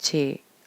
6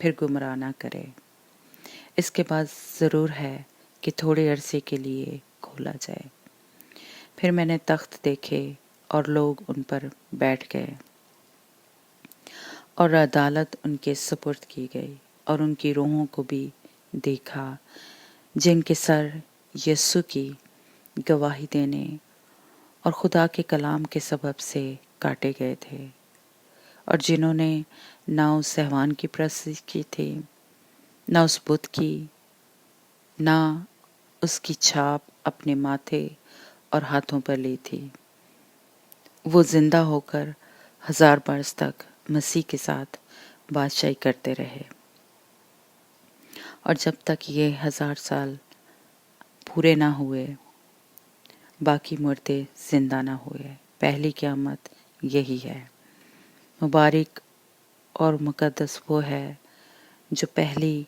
پھر گمراہ نہ کرے۔ اس کے بعد ضرور ہے کہ تھوڑے عرصے کے لیے کھولا جائے۔ پھر میں نے تخت دیکھے اور لوگ ان پر بیٹھ گئے، اور عدالت ان کے سپرد کی گئی، اور ان کی روحوں کو بھی دیکھا جن کے سر یسوع کی گواہی دینے اور خدا کے کلام کے سبب سے کاٹے گئے تھے، اور جنہوں نے نہ اس حیوان کی پرستش کی تھی، نہ اس بت کی، نہ اس کی چھاپ اپنے ماتھے اور ہاتھوں پر لی تھی۔ وہ زندہ ہو کر 1000 برس تک مسیح کے ساتھ بادشاہی کرتے رہے، اور جب تک یہ 1000 سال پورے نہ ہوئے باقی مردے زندہ نہ ہوئے۔ پہلی قیامت یہی ہے۔ مبارک اور مقدس وہ ہے جو پہلی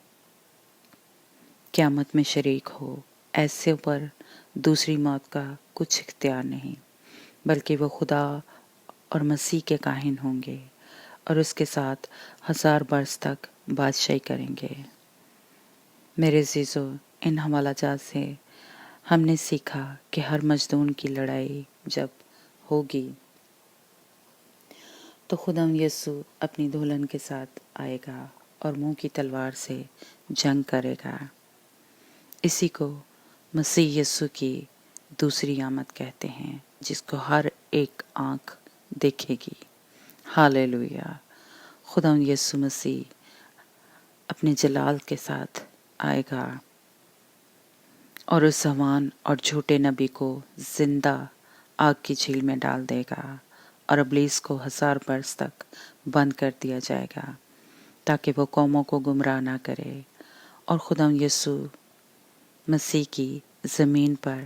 قیامت میں شریک ہو۔ ایسے پر دوسری موت کا کچھ اختیار نہیں، بلکہ وہ خدا اور مسیح کے کاہن ہوں گے اور اس کے ساتھ 1000 برس تک بادشاہی کریں گے۔ میرے عزیزو، ان حوالہ جات سے ہم نے سیکھا کہ ہر مجدون کی لڑائی جب ہوگی تو خدا یسوع اپنی دلہن کے ساتھ آئے گا اور منہ کی تلوار سے جنگ کرے گا۔ اسی کو مسیح یسوع کی دوسری آمد کہتے ہیں، جس کو ہر ایک آنکھ دیکھے گی۔ ہاللیلویہ! خدا یسوع مسیح اپنے جلال کے ساتھ آئے گا اور اس زوان اور جھوٹے نبی کو زندہ آگ کی جھیل میں ڈال دے گا، اور ابلیس کو 1000 برس تک بند کر دیا جائے گا تاکہ وہ قوموں کو گمراہ نہ کرے، اور خدا یسوع مسیح کی زمین پر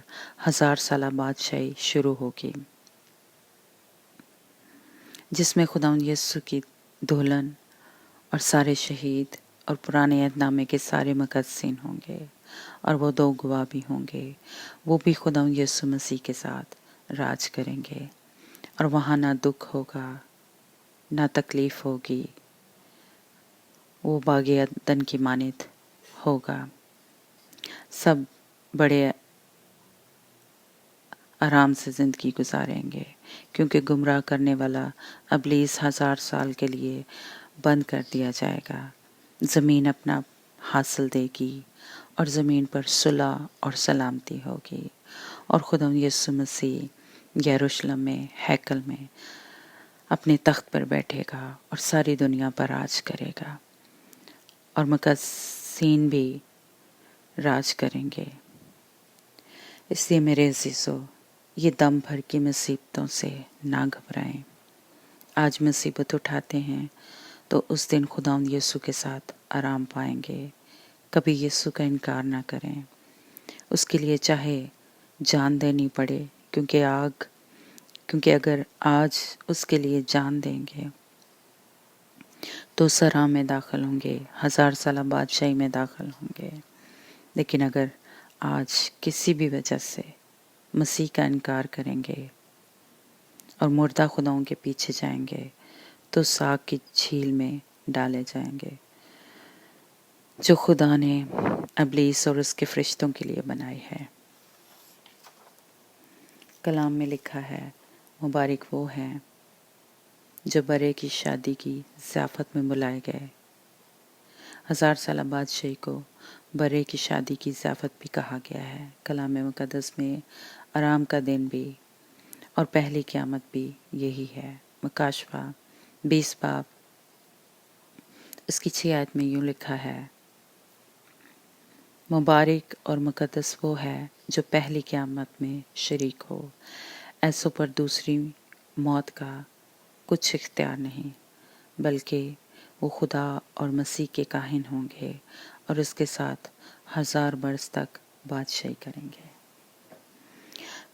1000 سالہ بادشاہی شروع ہوگی، جس میں خدا یسوع کی دلہن اور سارے شہید اور پرانے عہد نامے کے سارے مقدسین ہوں گے، اور وہ 2 گواہ بھی ہوں گے۔ وہ بھی خدا یسوع مسیح کے ساتھ راج کریں گے، اور وہاں نہ دکھ ہوگا، نہ تکلیف ہوگی، وہ باغ عدن کی مانند ہوگا۔ سب بڑے آرام سے زندگی گزاریں گے، کیونکہ گمراہ کرنے والا ابلیس 1000 سال کے لیے بند کر دیا جائے گا۔ زمین اپنا حاصل دے گی، اور زمین پر صلح اور سلامتی ہوگی، اور خدا یسوع مسیح یروشلم میں ہیکل میں اپنے تخت پر بیٹھے گا اور ساری دنیا پر راج کرے گا، اور مقدسین بھی راج کریں گے۔ اس لیے میرے عزیزو، یہ دم بھر کی مصیبتوں سے نہ گھبرائیں۔ آج مصیبت اٹھاتے ہیں تو اس دن خدا یسوع کے ساتھ آرام پائیں گے۔ کبھی یسوع کا انکار نہ کریں، اس کے لیے چاہے جان دینی پڑے، کیونکہ اگر آج اس کے لیے جان دیں گے تو سرا میں داخل ہوں گے، 1000 سالہ بادشاہی میں داخل ہوں گے۔ لیکن اگر آج کسی بھی وجہ سے مسیح کا انکار کریں گے اور مردہ خداؤں کے پیچھے جائیں گے تو آگ کی جھیل میں ڈالے جائیں گے، جو خدا نے ابلیس اور اس کے فرشتوں کے لیے بنائی ہے۔ کلام میں لکھا ہے، مبارک وہ ہیں جو برے کی شادی کی ضیافت میں بلائے گئے۔ 1000 سالہ بادشاہی کو برے کی شادی کی ضیافت بھی کہا گیا ہے۔ کلام مقدس میں آرام کا دن بھی اور پہلی قیامت بھی یہی ہے۔ مکاشفہ 20 باب اس کی 6 آیت میں یوں لکھا ہے، مبارک اور مقدس وہ ہے جو پہلی قیامت میں شریک ہو۔ ایسوں پر دوسری موت کا کچھ اختیار نہیں، بلکہ وہ خدا اور مسیح کے کاہن ہوں گے اور اس کے ساتھ 1000 برس تک بادشاہی کریں گے۔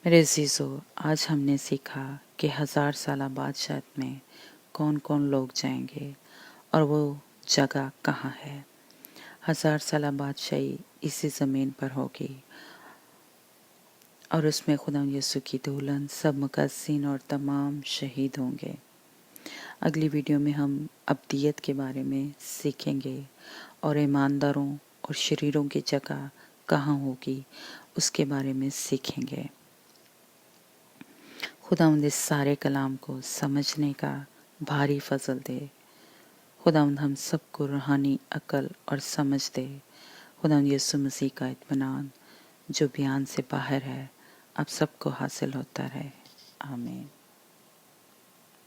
میرے عزیزو، آج ہم نے سیکھا کہ 1000 سالہ بادشاہت میں کون کون لوگ جائیں گے اور وہ جگہ کہاں ہے۔ 1000 سالہ بادشاہی اسی زمین پر ہوگی، اور اس میں خدا یسوع کی دلہن، سب مقدسین اور تمام شہید ہوں گے۔ اگلی ویڈیو میں ہم ابدیت کے بارے میں سیکھیں گے اور ایمانداروں اور شریروں کی جگہ کہاں ہوگی اس کے بارے میں سیکھیں گے۔ خداوند اس سارے کلام کو سمجھنے کا بھاری فضل دے۔ خداوند ہم سب کو روحانی عقل اور سمجھ دے۔ خداوند یسوع مسیح کا اطمینان جو بیان سے باہر ہے اب سب کو حاصل ہوتا رہے۔ آمین۔